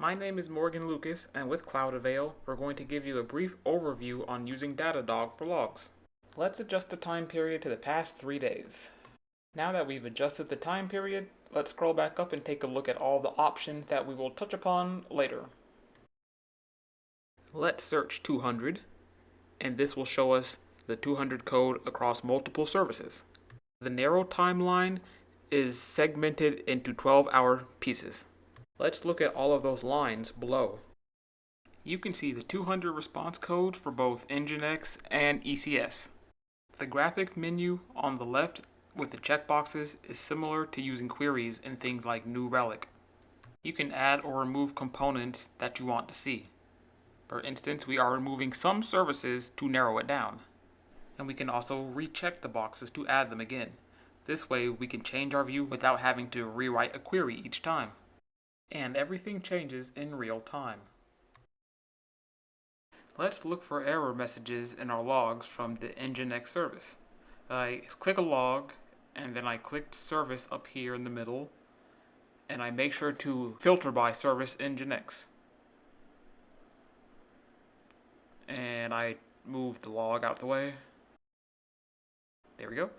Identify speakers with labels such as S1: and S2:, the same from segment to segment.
S1: My name is Morgan Lucas, and with CloudAvail, we're going to give you a brief overview on using DataDog for logs. Let's adjust the time period to the past 3 days. Now that we've adjusted the time period, let's scroll back up and take a look at all the options that we will touch upon later. Let's search 200, and this will show us the 200 code across multiple services. The narrow timeline is segmented into 12-hour pieces. Let's look at all of those lines below. You can see the 200 response codes for both Nginx and ECS. The graphic menu on the left with the checkboxes is similar to using queries in things like New Relic. You can add or remove components that you want to see. For instance, we are removing some services to narrow it down. And we can also recheck the boxes to add them again. This way we can change our view without having to rewrite a query each time. And everything changes in real time. Let's look for error messages in our logs from the Nginx service. I click a log, and then I click service up here in the middle, and I make sure to filter by service Nginx. And I move the log out the way. There we go.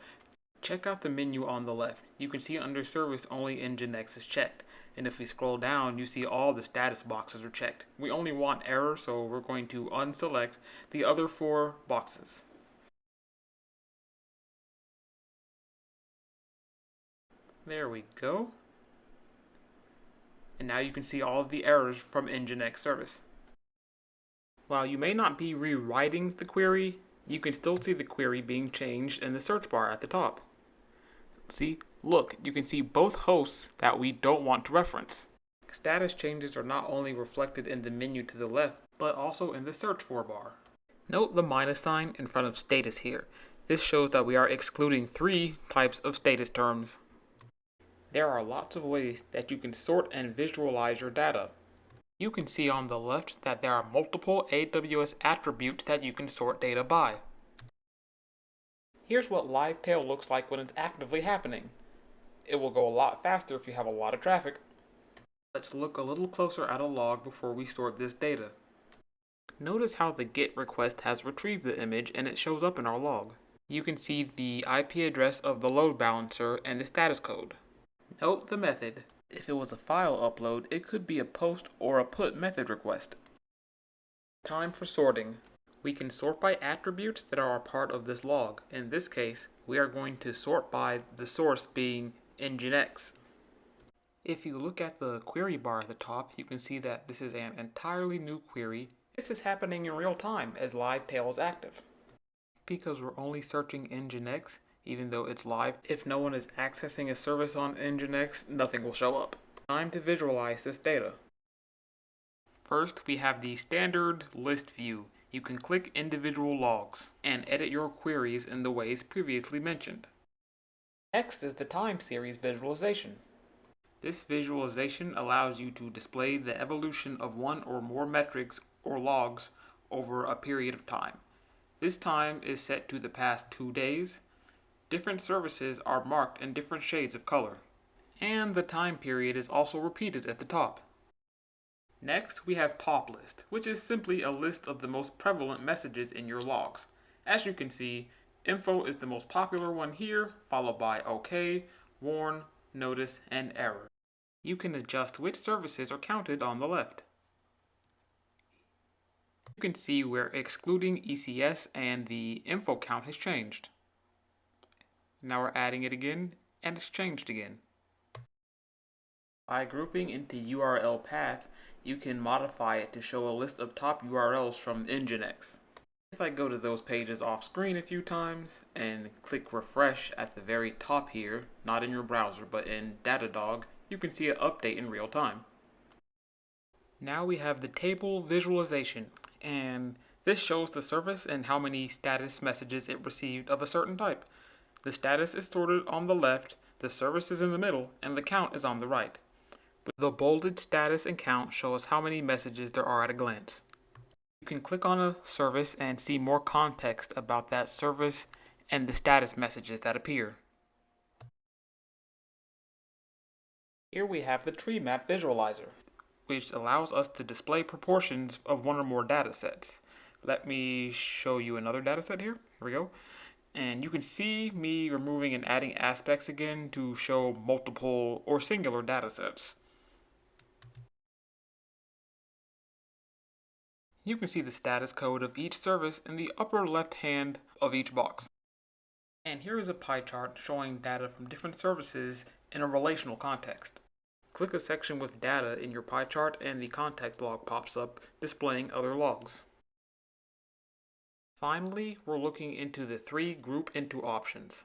S1: Check out the menu on the left. You can see under service only Nginx is checked. And if we scroll down, you see all the status boxes are checked. We only want error, so we're going to unselect the other 4 boxes. There we go. And now you can see all of the errors from Nginx service. While you may not be rewriting the query, you can still see the query being changed in the search bar at the top. See, look, you can see both hosts that we don't want to reference. Status changes are not only reflected in the menu to the left, but also in the search for bar. Note the minus sign in front of status here. This shows that we are excluding 3 types of status terms. There are lots of ways that you can sort and visualize your data. You can see on the left that there are multiple AWS attributes that you can sort data by. Here's what LiveTail looks like when it's actively happening. It will go a lot faster if you have a lot of traffic. Let's look a little closer at a log before we sort this data. Notice how the GET request has retrieved the image and it shows up in our log. You can see the IP address of the load balancer and the status code. Note the method. If it was a file upload, it could be a post or a put method request. Time for sorting. We can sort by attributes that are a part of this log. In this case, we are going to sort by the source being Nginx. If you look at the query bar at the top, you can see that this is an entirely new query. This is happening in real time as LiveTail is active. Because we're only searching Nginx, even though it's live, if no one is accessing a service on Nginx, nothing will show up. Time to visualize this data. First, we have the standard list view. You can click individual logs and edit your queries in the ways previously mentioned. Next is the time series visualization. This visualization allows you to display the evolution of one or more metrics or logs over a period of time. This time is set to the past 2 days. Different services are marked in different shades of color. And the time period is also repeated at the top. Next, we have top list, which is simply a list of the most prevalent messages in your logs. As you can see, info is the most popular one here, followed by OK, warn, notice, and error. You can adjust which services are counted on the left. You can see where excluding ECS and the info count has changed. Now we're adding it again, and it's changed again. By grouping into URL path, you can modify it to show a list of top URLs from Nginx. If I go to those pages off screen a few times and click refresh at the very top here, not in your browser but in DataDog, you can see an update in real time. Now we have the table visualization, and this shows the service and how many status messages it received of a certain type. The status is sorted on the left, the service is in the middle, and the count is on the right. The bolded status and count show us how many messages there are at a glance. You can click on a service and see more context about that service and the status messages that appear. Here we have the tree map visualizer. which allows us to display proportions of one or more data sets. Let me show you another data set here. Here we go. And you can see me removing and adding aspects again to show multiple or singular data sets. You can see the status code of each service in the upper left hand of each box. And here is a pie chart showing data from different services in a relational context. Click a section with data in your pie chart and the context log pops up, displaying other logs. Finally, we're looking into the 3 group into options.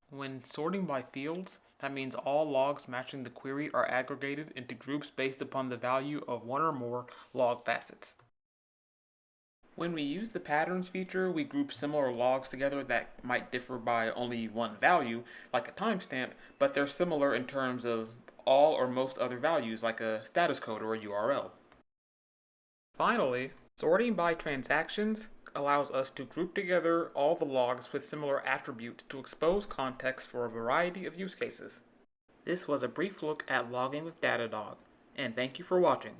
S1: When sorting by fields, that means all logs matching the query are aggregated into groups based upon the value of one or more log facets. When we use the patterns feature, we group similar logs together that might differ by only one value, like a timestamp, but they're similar in terms of all or most other values, like a status code or a URL. Finally, sorting by transactions allows us to group together all the logs with similar attributes to expose context for a variety of use cases. This was a brief look at logging with DataDog, and thank you for watching.